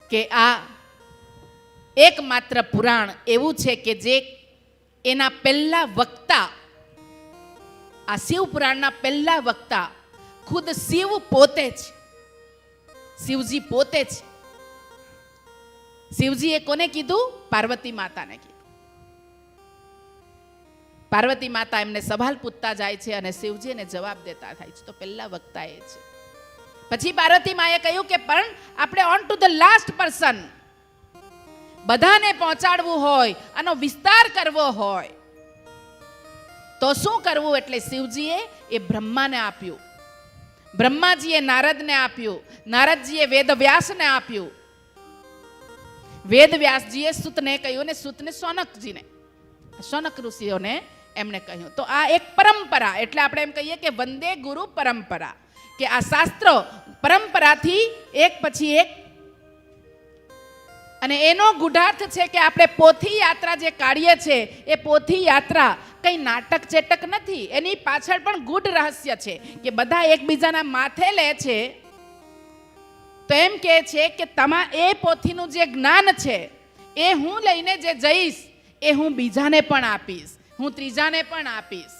કે આ એકમાત્ર પુરાણ એવું છે કે જે એના પહેલા વક્તા, આ શિવ પુરાણના પહેલા વક્તા ખુદ શિવ પોતે છે, શિવજી પોતે છે. શિવજીએ કોને કીધું? પાર્વતી માતાને કીધું. પાર્વતી માતા એમને સવાલ પૂછતા જાય છે અને શિવજી એને જવાબ દેતા થાય છે. તો પહેલા વક્તા એ છે. પછી પાર્વતી માએ કહ્યું કે પણ આપણે on to the last person, બધાને પહોંચાડવું હોય, આનો વિસ્તાર કરવો હોય તો શું કરવું? એટલે શિવજીએ એ બ્રહ્માને આપ્યું, બ્રહ્માજીએ નારદને આપ્યું, નારદજીએ વેદવ્યાસને આપ્યું, વેદવ્યાસજીએ સૂતને કહ્યું ને સૂતને સોનકજીને, સોનક ઋષિઓને એમને કહ્યું. તો આ એક પરંપરા, એટલે આપણે એમ કહીએ કે વંદે ગુરુ પરંપરા, કે આ શાસ્ત્રો પરંપરાથી એક પછી એક. અને એનો ગુઢાર્થ છે કે આપણે પોથી યાત્રા જે કાઢીએ છે એ પોથી યાત્રા કઈ નાટક ચેટક નથી, એની પાછળ પણ ગૂઢ રહસ્ય છે કે બધા એકબીજાના માથે લે છે. તો એમ કહે છે કે એ પોથીનું જે જ્ઞાન છે એ હું લઈને જે જઈશ એ હું બીજાને પણ આપીશ, હું ત્રીજાને પણ આપીશ.